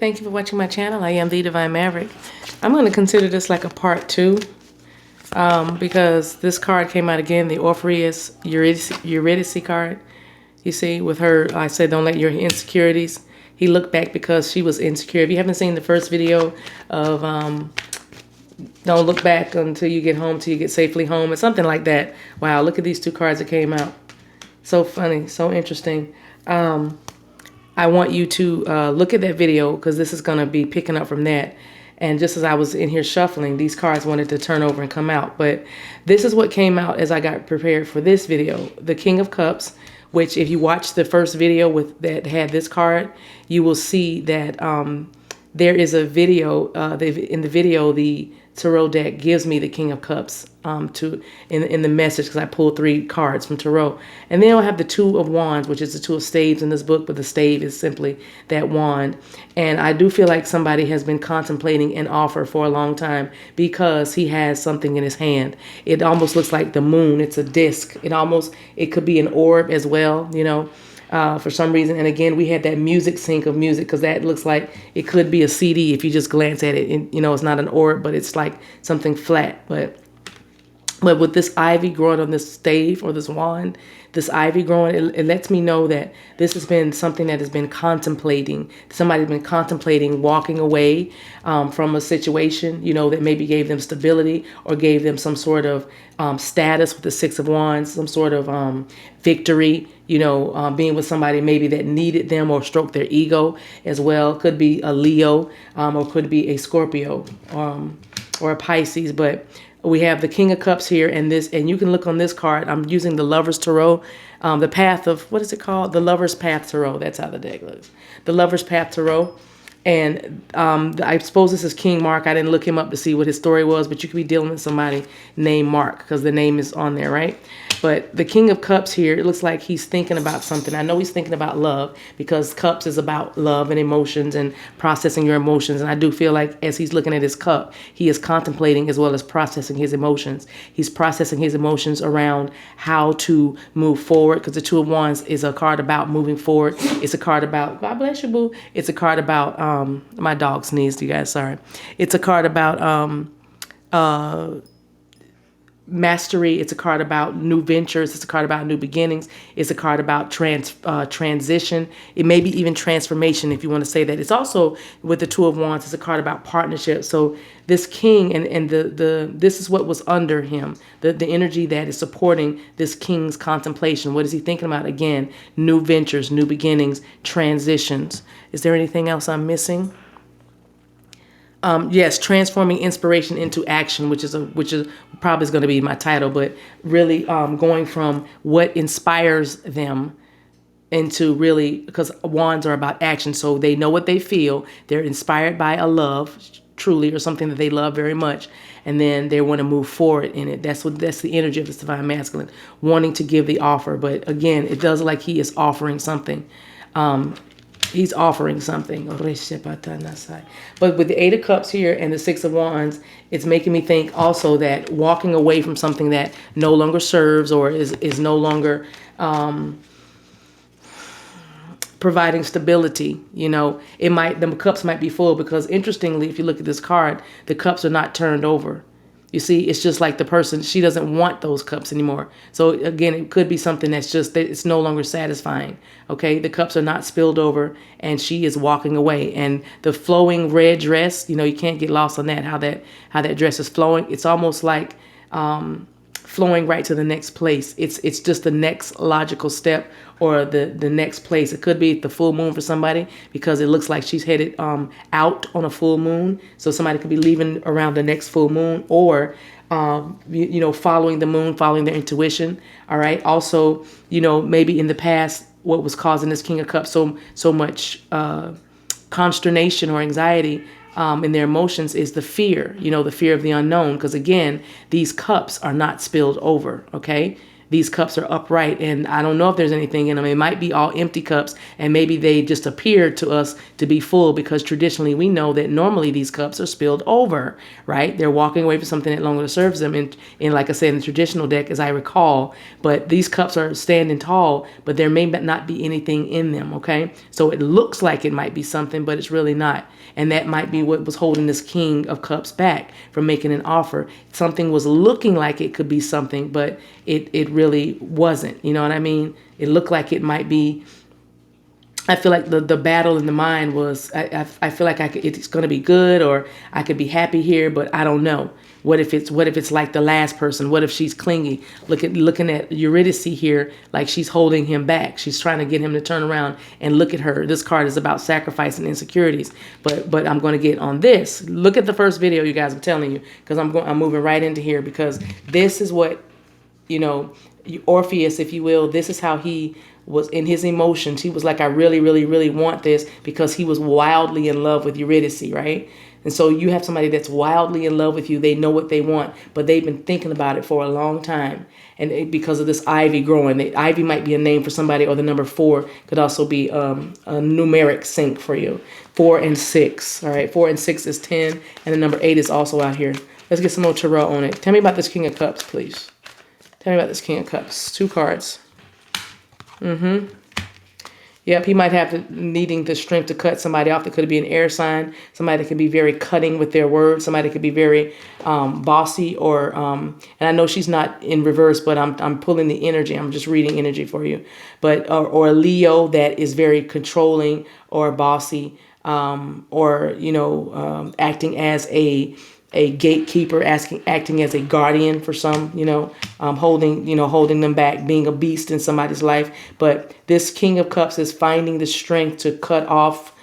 Thank you for watching my channel. I am the Divine Maverick. I'm going to consider this like a part 2 because this card came out again, the Orpheus Eurydice card. You see, with her, I said, don't let your insecurities. He looked back because she was insecure. If you haven't seen the first video of don't look back until you get home, till you get safely home, or something like that. Wow, look at these two cards that came out. So funny, so interesting. I want you to look at that video because this is going to be picking up from that. And just as I was in here shuffling, these cards wanted to turn over and come out. But this is what came out as I got prepared for this video. The King of Cups, which if you watch the first video that had this card, you will see that there is a video. In the video, the Tarot deck gives me the King of Cups in the message because I pulled 3 cards from Tarot. And then I'll have the Two of Wands, which is the Two of Staves in this book, but the stave is simply that wand. And I do feel like somebody has been contemplating an offer for a long time because he has something in his hand. It almost looks like the moon. It's a disc. It could be an orb as well, you know. For some reason. And again, we had that music sync of music because that looks like it could be a CD if you just glance at it. And, you know, it's not an orb, but it's like something flat. But with this ivy growing on this stave or this wand, this ivy growing, it lets me know that this has been something that has been contemplating. Somebody's been contemplating walking away from a situation, you know, that maybe gave them stability or gave them some sort of status with the Six of Wands, some sort of victory, you know, being with somebody maybe that needed them or stroked their ego as well. Could be a Leo or could be a Scorpio or a Pisces, but we have the King of Cups here, and you can look on this card. I'm using the Lover's Tarot, the Path of, what is it called? The Lover's Path Tarot. That's how the deck looks. The Lover's Path Tarot. And I suppose this is King Mark. I didn't look him up to see what his story was, but you could be dealing with somebody named Mark because the name is on there, right? But the King of Cups here, it looks like he's thinking about something. I know he's thinking about love because Cups is about love and emotions and processing your emotions. And I do feel like as he's looking at his cup, he is contemplating as well as processing his emotions. He's processing his emotions around how to move forward because the Two of Wands is a card about moving forward. It's a card about, God bless you, boo. It's a card about, my dog sneezed, you guys, sorry. It's a card about mastery. It's a card about new ventures. It's a card about new beginnings. It's a card about transition. It may be even transformation, if you want to say that. It's also, with the Two of Wands, it's a card about partnership. So this king and this is what was under him, the energy that is supporting this king's contemplation. What is he thinking about? Again, new ventures, new beginnings, transitions. Is there anything else I'm missing? Yes, transforming inspiration into action, which is probably going to be my title, but really going from what inspires them into really, because wands are about action, so they know what they feel. They're inspired by a love, truly, or something that they love very much, and then they want to move forward in it. That's the energy of this divine masculine, wanting to give the offer. But again, it does look like he is offering something. He's offering something. But with the Eight of Cups here and the Six of Wands, it's making me think also that walking away from something that no longer serves or is no longer providing stability. You know, the cups might be full because interestingly, if you look at this card, the cups are not turned over. You see, it's just like the person, she doesn't want those cups anymore. So again, it could be something that's just, it's no longer satisfying. Okay, the cups are not spilled over and she is walking away. And the flowing red dress, you know, you can't get lost on that, how that dress is flowing. It's almost like flowing right to the next place. It's just the next logical step or the next place. It could be the full moon for somebody because it looks like she's headed out on a full moon. So somebody could be leaving around the next full moon or, you know, following the moon, following their intuition. All right. Also, you know, maybe in the past, what was causing this King of Cups so much consternation or anxiety in their emotions is the fear, you know, the fear of the unknown. Because again, these cups are not spilled over. Okay. these cups are upright, and I don't know if there's anything in them. It might be all empty cups, and maybe they just appear to us to be full, because traditionally we know that normally these cups are spilled over, right? They're walking away from something that no longer serves them, and like I said, in the traditional deck, as I recall. But these cups are standing tall, but there may not be anything in them, okay? So it looks like it might be something, but it's really not. And that might be what was holding this King of Cups back from making an offer. Something was looking like it could be something, but it really wasn't. You know what I mean? It looked like it might be. I feel like the battle in the mind was, I feel like it's going to be good, or I could be happy here, but I don't know. What if it's like the last person? What if she's clingy? Looking at Eurydice here, like she's holding him back. She's trying to get him to turn around and look at her. This card is about sacrifice and insecurities. But I'm going to get on this. Look at the first video, you guys. I'm telling you, because I'm moving right into here, because this is what, Orpheus, if you will. This is how he was in his emotions. He was like, I really, really, really want this, because he was wildly in love with Eurydice, right? And so you have somebody that's wildly in love with you. They know what they want, but they've been thinking about it for a long time. And because of this ivy growing, the ivy might be a name for somebody, or the number 4 could also be a numeric sync for you. 4 and 6. All right. 4 and 6 is 10. And the number 8 is also out here. Let's get some more tarot on it. Tell me about this King of Cups, please. Tell me about this King of Cups. 2 cards. Yep, he might have needing the strength to cut somebody off. That could be an air sign, somebody that could be very cutting with their words, somebody that could be very bossy, or and I know she's not in reverse, but I'm pulling the energy. I'm just reading energy for you. But or a Leo that is very controlling or bossy, or acting as a gatekeeper, acting as a guardian for some, holding them back, being a beast in somebody's life. But this King of Cups is finding the strength to cut off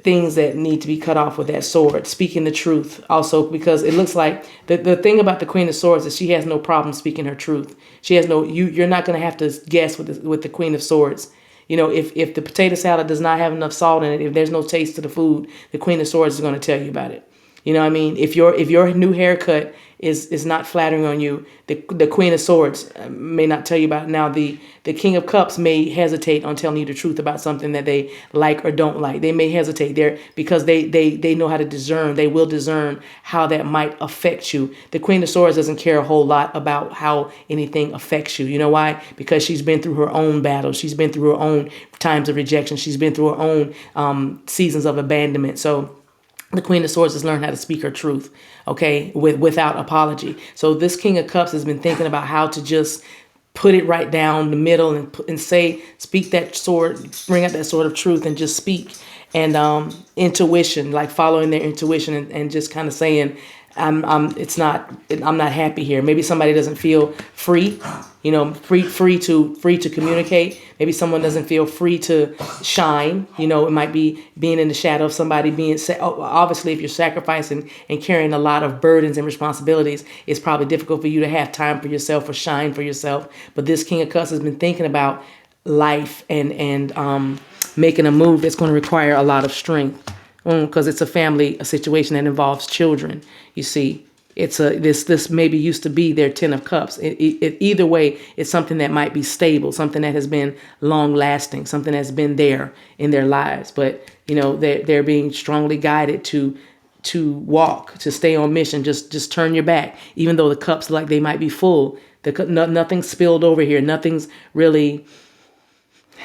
things that need to be cut off with that sword, speaking the truth. Also, because it looks like the thing about the Queen of Swords is she has no problem speaking her truth. She has you're not going to have to guess with the Queen of Swords. If the potato salad does not have enough salt in it, if there's no taste to the food, the Queen of Swords is going to tell you about it. You know what I mean? If your new haircut is not flattering on you, the Queen of Swords may not tell you about it. Now, the King of Cups may hesitate on telling you the truth about something that they like or don't like. They may hesitate there because they know how to discern. They will discern how that might affect you. The Queen of Swords doesn't care a whole lot about how anything affects you. You know why? Because she's been through her own battles. She's been through her own times of rejection. She's been through her own seasons of abandonment. So the Queen of Swords has learned how to speak her truth, okay, without apology. So this King of Cups has been thinking about how to just put it right down the middle and speak that sword, bring out that sword of truth and just speak. And intuition, like following their intuition and just kind of saying, I'm not happy here. Maybe somebody doesn't feel free, free to communicate. Maybe someone doesn't feel free to shine. It might be being in the shadow of somebody obviously, if you're sacrificing and carrying a lot of burdens and responsibilities, it's probably difficult for you to have time for yourself or shine for yourself. But this King of Cups has been thinking about life and making a move that's going to require a lot of strength. Because it's a situation that involves children. You see, it's this maybe used to be their 10 of Cups. Either way, it's something that might be stable, something that has been long lasting, something that's been there in their lives. But they're being strongly guided to walk, to stay on mission. Just turn your back, even though the cups like they might be full. Nothing's spilled over here. Nothing's really.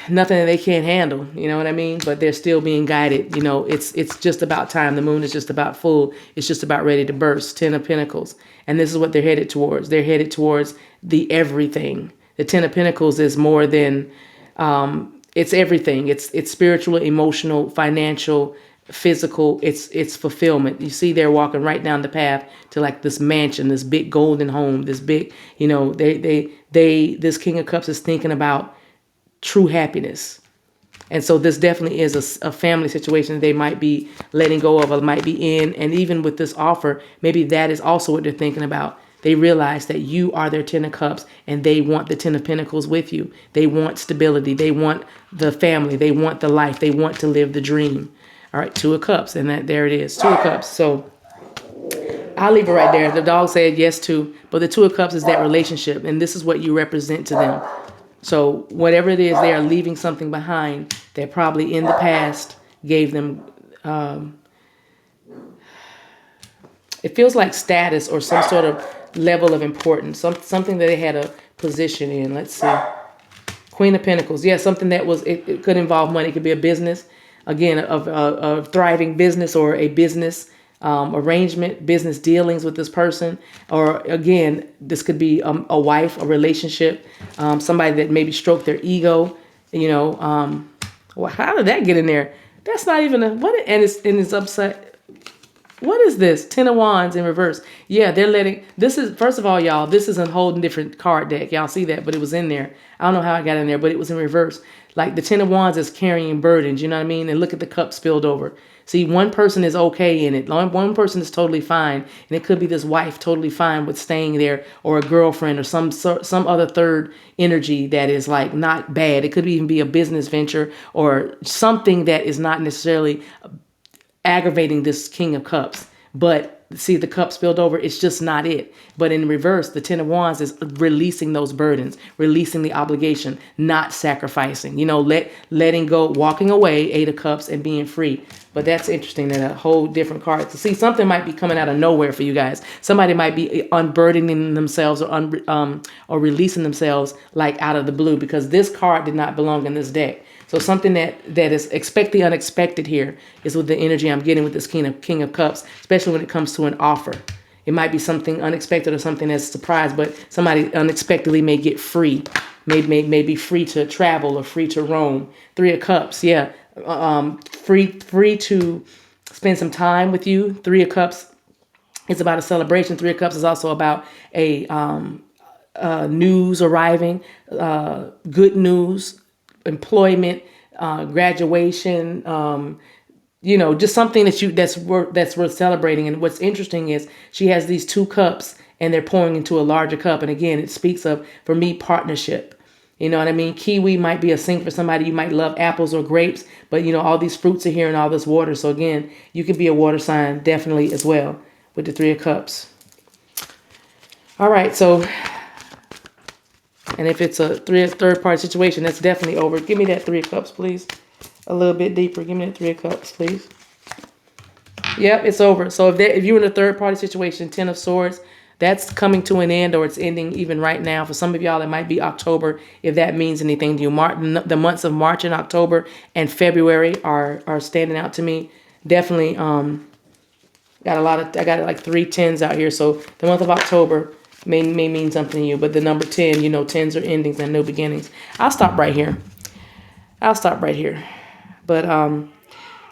Nothing that they can't handle, you know what I mean? But they're still being guided. It's just about time. The moon is just about full. It's just about ready to burst. 10 of Pentacles. And this is what they're headed towards. They're headed towards the everything. The 10 of Pentacles is more than, it's everything. It's spiritual, emotional, financial, physical. It's fulfillment. You see, they're walking right down the path to like this mansion, this big golden home, this big, this King of Cups is thinking about true happiness. And so this definitely is a family situation that they might be letting go of or might be in. And even with this offer, maybe that is also what they're thinking about. They realize that you are their 10 of Cups and they want the 10 of Pentacles with you. They want stability. They want the family. They want the life. They want to live the dream. All right, 2 of Cups. And there it is, 2 of Cups. So I'll leave it right there. The dog said yes too, but the Two of Cups is that relationship, and this is what you represent to them. So whatever it is, they are leaving something behind that probably in the past gave them, it feels like status or some sort of level of importance, something that they had a position in. Let's see. Queen of Pentacles. Yeah, something that was, it could involve money. It could be a business, again, a thriving business or a business arrangement, business dealings with this person. Or again, this could be a wife, a relationship, somebody that maybe stroked their ego, you know. Well, how did that get in there? That's not even a, what, and it's upside. What is this? 10 of Wands in reverse. Yeah, they're letting, this is, first of all, y'all, this is a whole different card deck. Y'all see that, but it was in there. I don't know how I got in there, but it was in reverse. Like the 10 of Wands is carrying burdens, you know what I mean? And look at the cup spilled over. See, one person is okay in it. One person is totally fine. And it could be this wife totally fine with staying there, or a girlfriend, or some other third energy that is like not bad. It could even be a business venture or something that is not necessarily aggravating this King of Cups. But see, the cup spilled over, it's just not it. But in reverse, the 10 of Wands is releasing those burdens, releasing the obligation, not sacrificing, you know, letting go, walking away, 8 of Cups, and being free. But that's interesting, that a whole different card. To see, something might be coming out of nowhere for you guys. Somebody might be unburdening themselves or releasing themselves like out of the blue, because this card did not belong in this deck. So something that is expect the unexpected here is with the energy I'm getting with this King of Cups, especially when it comes to an offer. It might be something unexpected or something that's a surprise, but somebody unexpectedly may get free, may be free to travel or free to roam. 3 of Cups, yeah, free to spend some time with you. 3 of Cups is about a celebration. 3 of Cups is also about a news arriving, good news, employment, graduation, you know, just something that's worth celebrating. And what's interesting is she has these 2 cups and they're pouring into a larger cup. And again, it speaks of, for me, partnership. You know what I mean? Kiwi might be a sink for somebody. You might love apples or grapes, but you know, all these fruits are here and all this water. So again, you could be a water sign definitely as well with the 3 of Cups. All right. So, and if it's a third party situation, that's definitely over. Give me that 3 of Cups, please. A little bit deeper. Give me that 3 of Cups, please. Yep, it's over. So if you're in a third party situation, 10 of Swords, that's coming to an end, or it's ending even right now. For some of y'all, it might be October, if that means anything to you. The months of March and October and February are standing out to me. Definitely I got like 3 10s out here. So the month of October may mean something to you, but the number 10, you know, 10s are endings and new beginnings. I'll stop right here. But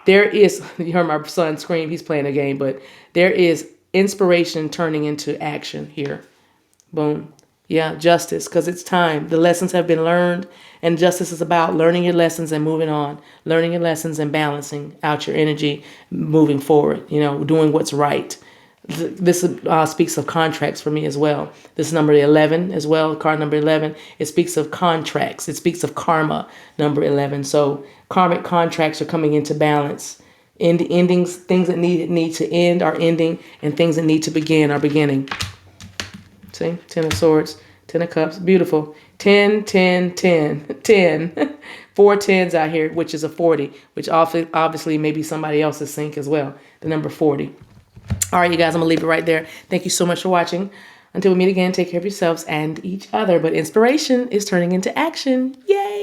there is, you heard my son scream, he's playing a game, but there is inspiration turning into action here. Boom. Yeah, justice, because it's time. The lessons have been learned, and justice is about learning your lessons and moving on, learning your lessons and balancing out your energy, moving forward, you know, doing what's right. This speaks of contracts for me as well. This is number 11 as well, card number 11. It speaks of contracts. It speaks of karma, number 11. So karmic contracts are coming into balance. Endings, things that need to end are ending, and things that need to begin are beginning. See, 10 of Swords, 10 of Cups, beautiful. 10, 10, 10, 10. 4 10s out here, which is a 40, which obviously may be somebody else's sync as well, the number 40. All right, you guys, I'm going to leave it right there. Thank you so much for watching. Until we meet again, take care of yourselves and each other. But inspiration is turning into action. Yay!